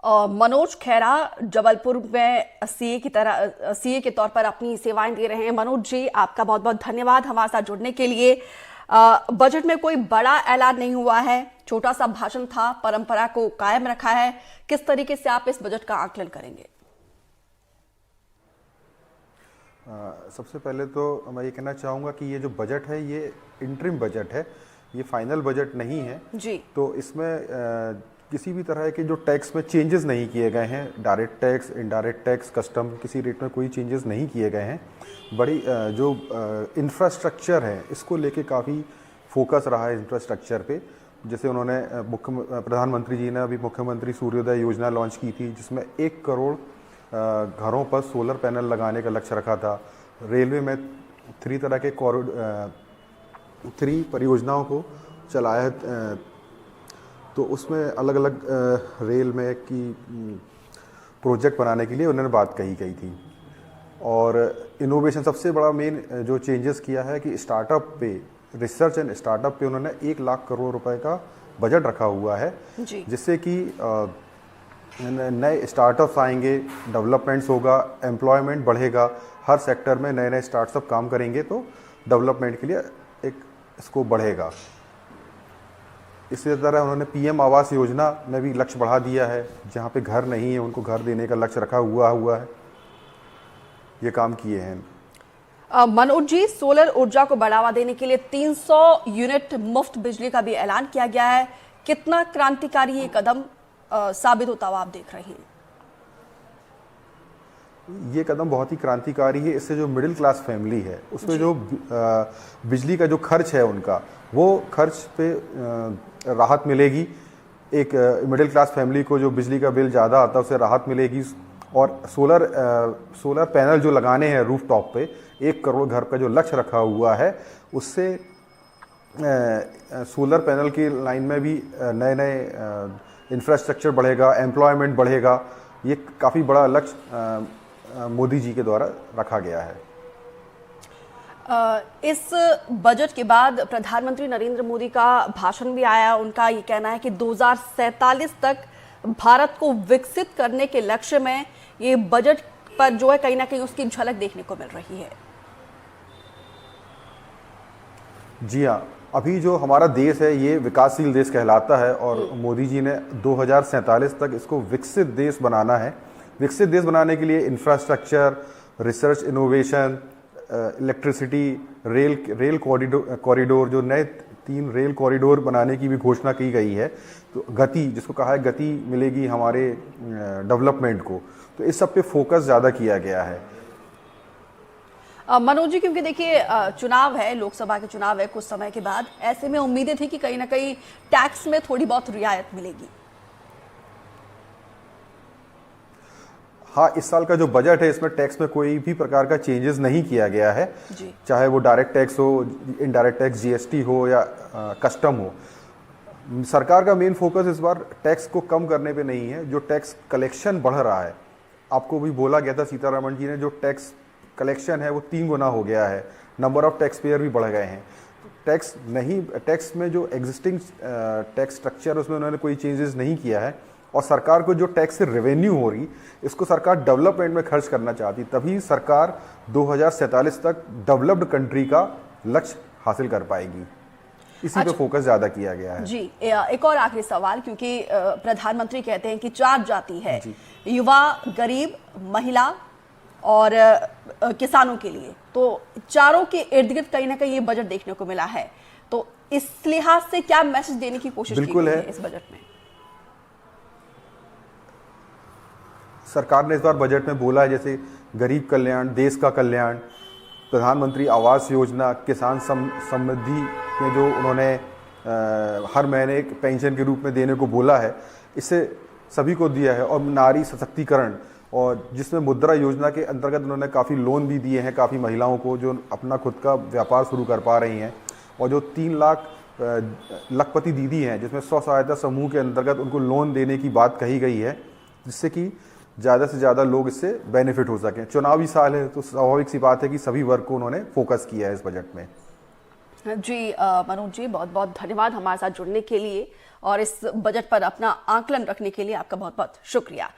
मनोज खेरा जबलपुर में सीए के तौर पर अपनी सेवाएं दे रहे हैं। मनोज जी, आपका बहुत बहुत धन्यवाद हमारे साथ जुड़ने के लिए। बजट में कोई बड़ा ऐलान नहीं हुआ है, छोटा सा भाषण था, परंपरा को कायम रखा है। किस तरीके से आप इस बजट का आकलन करेंगे? सबसे पहले तो मैं ये कहना चाहूँगा कि ये जो बजट है ये इंटरिम बजट है, ये फाइनल बजट नहीं है जी। तो इसमें किसी भी तरह के जो टैक्स में चेंजेस नहीं किए गए हैं, direct tax, indirect tax, custom, किसी रेट में कोई चेंजेस नहीं किए गए हैं। बड़ी जो इंफ्रास्ट्रक्चर है इसको लेके काफ़ी फोकस रहा है इंफ्रास्ट्रक्चर पे। जैसे उन्होंने प्रधानमंत्री जी ने अभी मुख्यमंत्री सूर्योदय योजना लॉन्च की थी, जिसमें 1 करोड़ घरों पर सोलर पैनल लगाने का लक्ष्य रखा था। रेलवे में 3 तरह के 3 परियोजनाओं को चलाया है, तो उसमें अलग अलग रेल में की प्रोजेक्ट बनाने के लिए उन्होंने बात कही गई थी। और इनोवेशन सबसे बड़ा मेन जो चेंजेस किया है कि स्टार्टअप पे, रिसर्च एंड स्टार्टअप पे उन्होंने 1 लाख करोड़ रुपए का बजट रखा हुआ है, जिससे कि नए स्टार्टअप्स आएंगे, डेवलपमेंट्स होगा, एम्प्लॉयमेंट बढ़ेगा, हर सेक्टर में नए नए स्टार्टअप काम करेंगे तो डेवलपमेंट के लिए एक स्कोप बढ़ेगा। इसी तरह उन्होंने पीएम आवास योजना में भी लक्ष्य बढ़ा दिया है, जहाँ पे घर नहीं है उनको घर देने का लक्ष्य रखा हुआ है, ये काम किए हैं। मनोज जी, सोलर ऊर्जा को बढ़ावा देने के लिए 300 यूनिट मुफ्त बिजली का भी ऐलान किया गया है। कितना क्रांतिकारी ये कदम साबित होता हुआ आप देख रहे हैं? ये कदम बहुत ही क्रांतिकारी है। इससे जो मिडिल क्लास फैमिली है उसमें जो बिजली का जो खर्च है उनका, वो खर्च पे राहत मिलेगी। एक मिडिल क्लास फैमिली को जो बिजली का बिल ज़्यादा आता है उससे राहत मिलेगी। और सोलर पैनल जो लगाने हैं रूफ टॉप पे, 1 करोड़ घर का जो लक्ष्य रखा हुआ है, उससे सोलर पैनल की लाइन में भी नए नए इंफ्रास्ट्रक्चर बढ़ेगा, एम्प्लॉयमेंट बढ़ेगा। ये काफ़ी बड़ा लक्ष्य मोदी जी के द्वारा रखा गया है। इस बजट के बाद प्रधानमंत्री नरेंद्र मोदी का भाषण भी आया। उनका ये कहना है कि 2047 तक भारत को विकसित करने के लक्ष्य में ये बजट पर जो है कहीं ना कहीं उसकी झलक देखने को मिल रही है। जी हाँ, अभी जो हमारा देश है ये विकासशील देश कहलाता है और मोदी जी ने 2047 तक इसको विकसित देश बनाना है। विकसित देश बनाने के लिए infrastructure, research, innovation, electricity, rail corridor, जो नए 3 रेल कॉरिडोर बनाने की भी घोषणा की गई है। तो गति, जिसको कहा है गति मिलेगी हमारे डेवलपमेंट को, तो इस सब पे फोकस ज़्यादा किया गया है। मनोज जी, क्योंकि देखिए चुनाव है, लोकसभा के चुनाव है कुछ समय के बाद, ऐसे में उम्मीदें थी कि कहीं ना कहीं टैक्स में थोड़ी बहुत रियायत मिलेगी। हाँ, इस साल का जो बजट है इसमें टैक्स में कोई भी प्रकार का चेंजेस नहीं किया गया है, चाहे वो डायरेक्ट टैक्स हो, इनडायरेक्ट टैक्स, जीएसटी हो या कस्टम हो। सरकार का मेन फोकस इस बार टैक्स को कम करने पे नहीं है। जो टैक्स कलेक्शन बढ़ रहा है, आपको भी बोला गया था सीतारमण जी ने, जो टैक्स कलेक्शन है वो 3 गुना हो गया है, नंबर ऑफ टैक्स पेयर भी बढ़ गए हैं। टैक्स में जो एग्जिस्टिंग टैक्स स्ट्रक्चर उसमें उन्होंने कोई चेंजेस नहीं किया है। और सरकार को जो टैक्स से रेवेन्यू हो रही, इसको सरकार डेवलपमेंट में खर्च करना चाहती, तभी सरकार 2047 तक डेवलप्ड कंट्री का लक्ष्य हासिल कर पाएगी। इसी पे फोकस ज्यादा किया गया है। जी, एक और आखिरी सवाल, क्योंकि प्रधानमंत्री कहते हैं कि 4 जाति है, युवा, गरीब, महिला और किसानों के लिए, तो चारों के इर्द गिर्द कहीं ना कहीं ये बजट देखने को मिला है। तो इस लिहाज से क्या मैसेज देने की कोशिश की गई है इस बजट में? सरकार ने इस बार बजट में बोला है जैसे गरीब कल्याण, देश का कल्याण, प्रधानमंत्री आवास योजना, किसान समृद्धि में जो उन्होंने हर महीने एक पेंशन के रूप में देने को बोला है, इससे सभी को दिया है। और नारी सशक्तिकरण, और जिसमें मुद्रा योजना के अंतर्गत उन्होंने काफ़ी लोन भी दिए हैं काफ़ी महिलाओं को जो अपना खुद का व्यापार शुरू कर पा रही हैं। और जो 3 लाख लखपति दीदी हैं, जिसमें स्व सहायता समूह के अंतर्गत उनको लोन देने की बात कही गई है, जिससे कि ज़्यादा से ज़्यादा लोग इससे बेनिफिट हो सकें। चुनावी साल है तो स्वाभाविक सी बात है कि सभी वर्ग को उन्होंने फोकस किया है इस बजट में। जी मनोज जी, बहुत बहुत धन्यवाद हमारे साथ जुड़ने के लिए। और इस बजट पर अपना आकलन रखने के लिए आपका बहुत बहुत शुक्रिया।